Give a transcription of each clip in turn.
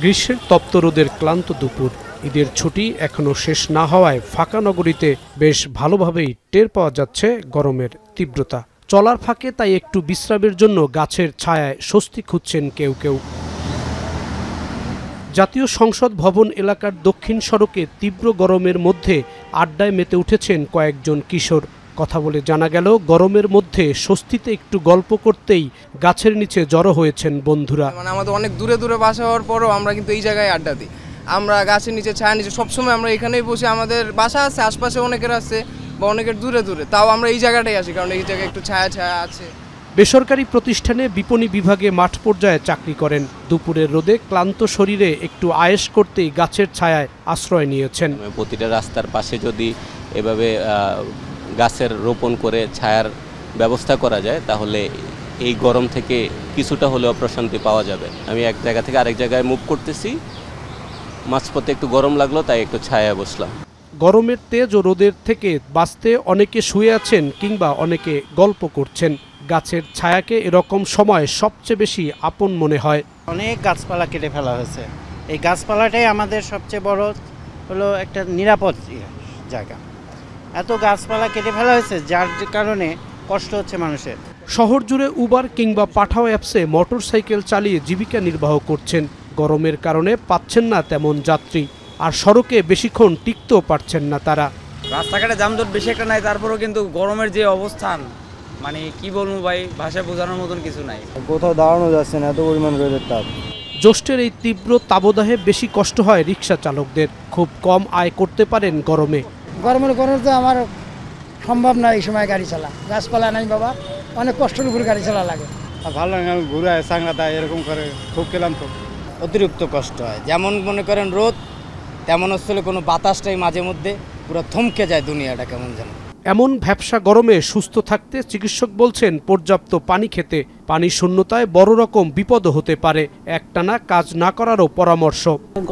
গ্রীষ্মের তপ্ত রোদের ক্লান্ত দুপুর, ঈদের ছুটি এখনো শেষ না হওয়ায় ফাঁকা নগরীতে বেশ ভালোভাবেই টের পাওয়া যাচ্ছে গরমের তীব্রতা। চলার ফাঁকে তাই একটু বিশ্রামের জন্য গাছের ছায়ায় স্বস্তি খুঁজছেন কেউ কেউ। জাতীয় সংসদ ভবন এলাকার দক্ষিণ সড়কে তীব্র গরমের মধ্যে আড্ডায় মেতে উঠেছেন কয়েকজন কিশোর। কথা বলে জানা গেল, গরমের মধ্যে স্বস্তিতে একটু গল্প করতেই গাছের নিচে জড়ো হয়েছেন বন্ধুরা। আমাদের অনেক দূরে দূরে বাসা হওয়ার পরও আমরা কিন্তু এই জায়গায় আড্ডা দিই। আমরা গাছের নিচে, ছায়া নিচে সবসময় আমরা এখানেই বসে। আমাদের বাসা আছে, আশপাশে অনেকের আছে বা অনেকের দূরে দূরে, তাও আমরা এই জায়গাটাই আসি কারণ এই জায়গায় একটু ছায়া ছায়া আছে। বেসরকারি প্রতিষ্ঠানে বিপণী বিভাগে মাঠ পর্যায়ে চাকরি করেন। দুপুরের রোদে ক্লান্ত শরীরে একটু আয়েশ করতেই গাছের ছায়ায় আশ্রয় নিয়েছেন। প্রতিটা রাস্তার পাশে যদি এভাবে গাছের রোপণ করে ছায়ার ব্যবস্থা করা যায় তাহলে এই গরম থেকে কিছুটা হলেও প্রশান্তি পাওয়া যাবে। আমি এক জায়গা থেকে আরেক জায়গায় মুভ করতেছি, মাঝপথে একটু গরম লাগলো তাই একটু ছায়ায় বসলাম। গরমের তেজ ও রোদের থেকে বাঁচতে অনেকে শুয়ে আছেন কিংবা অনেকে গল্প করছেন। গাছের ছায়াকে এরকম সময় সবচেয়ে বেশি আপন মনে হয়। অনেক গাছপালা কেটে ফেলা হয়েছে। এই গাছপালাটাই আমাদের সবচেয়ে বড় হলো একটা নিরাপদ জায়গা। এত গাছপালা কেটে ফেলা হয়েছে যার কারণে কষ্ট হচ্ছে মানুষের। শহর জুড়ে উবার কিংবা পাঠাও অ্যাপসে মোটরসাইকেল চালিয়ে জীবিকা নির্বাহ করছেন। গরমের কারণে পাচ্ছেন না তেমন যাত্রী, আর সড়কে বেশিক্ষণ টিকতেও পারছেন না তারা। রাস্তাঘাটে যানজট বেশি একটা নাই, তারপরেও কিন্তু গরমের যে অবস্থান, মানে কি বলবো ভাই, ভাষায় বোঝানোর মতন কিছু নাই। কোথাও দাঁড়ানো যাচ্ছে না, এত পরিমাণ রোদের তাপ। জ্যৈষ্ঠের এই তীব্র তাপদাহে বেশি কষ্ট হয় রিক্সা চালকদের। খুব কম আয় করতে পারেন গরমে। গরমের তো আমার সম্ভব না এই সময় গাড়ি চালা। গাছপালা নাই বাবা, অনেক কষ্টের উপর গাড়ি চালা লাগে। ভালো লাগে ঘুরে সাংঘাতা এরকম করে খুব ক্লান্ত। অতিরিক্ত কষ্ট হয়, যেমন মনে করেন রোদ, তেমন হচ্ছে কোনো বাতাসটাই মাঝে মধ্যে পুরো থমকে যায় দুনিয়াটা কেমন যেন। এমন ভ্যাপসা গরমে সুস্থ থাকতে চিকিৎসক বলছেন পর্যাপ্ত পানি খেতে। পানি শূন্যতায় বড় রকম বিপদ হতে পারে। একটানা কাজ না করারও পরামর্শ।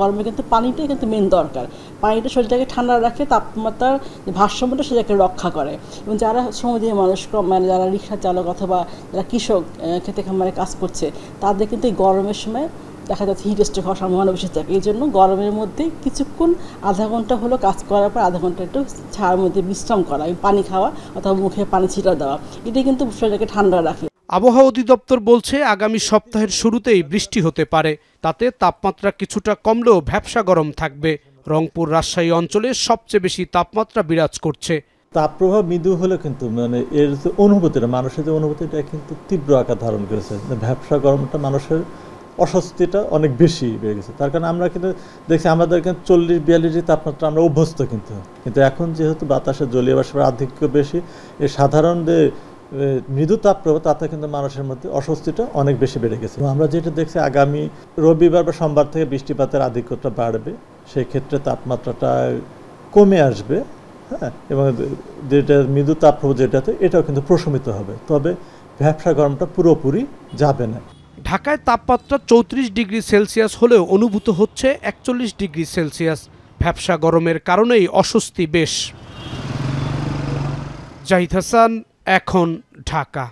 গরমে কিন্তু পানিটাই কিন্তু মেন দরকার। পানিটা শরীরটাকে ঠান্ডা রাখে, তাপমাত্রার ভারসাম্যটা সেটাকে রক্ষা করে। এবং যারা শ্রমজীবী মানুষ, মানে যারা রিক্সা চালক অথবা যারা কৃষক খেতে খামারে কাজ করছে, তাদের কিন্তু এই গরমের সময় দেখা যাচ্ছে হিট স্ট্রোক হওয়ার সম্ভাবনা বেশি থাকে। এই জন্য গরমের মধ্যে কিছুক্ষণ আধা ঘন্টা হলো কাজ করার পর আধা ঘন্টা একটু ছায়ার মধ্যে বিশ্রাম করা, পানি খাওয়া অথবা মুখে পানি ছিটা দেওয়া, এটাই কিন্তু শরীরটাকে ঠান্ডা রাখে। আবহাওয়া অধিদপ্তর বলছে আগামী সপ্তাহের শুরুতেই বৃষ্টি হতে পারে। তাতে তাপমাত্রা কিছুটা কমলেও ভ্যাপসা গরম থাকবে। রংপুর, রাজশাহী অঞ্চলে সবচেয়ে বেশি তাপমাত্রা বিরাজ করছে। তাপপ্রবাহ মৃদু হলে কিন্তু মানে এর যে অনুভূতিটা, মানুষের যে অনুভূতিটা কিন্তু তীব্র আকার ধারণ করেছে। ভ্যাপসা গরমটা মানুষের অস্বস্তিটা অনেক বেশি বেড়ে গেছে। তার কারণে আমরা কিন্তু দেখছি আমাদের কিন্তু 40-42 তাপমাত্রা আমরা অভ্যস্ত, কিন্তু এখন যেহেতু বাতাসে জলীয় বাষ্পের আধিক্য বেশি, এই সাধারণ যে মৃদু তাপপ্রবাহ তাতে কিন্তু মানুষের মধ্যে অস্বস্তিটা অনেক বেশি বেড়ে গেছে। আমরা যেটা দেখছি আগামী রবিবার বা সোমবার থেকে বৃষ্টিপাতের আধিক্যটা বাড়বে, সেই ক্ষেত্রে তাপমাত্রাটা কমে আসবে। হ্যাঁ, এবং যেটা মৃদু তাপপ্রবাহ যেটাতে এটাও কিন্তু প্রশমিত হবে, তবে ভ্যাপসা গরমটা পুরোপুরি যাবে না। ঢাকায় তাপমাত্রা 34 ডিগ্রি সেলসিয়াস হলেও অনুভূত হচ্ছে 41 ডিগ্রি সেলসিয়াস। ভ্যাপসা গরমের কারণেই অস্বস্তি বেশ। জাহিদ হাসান, এখন, ঢাকা।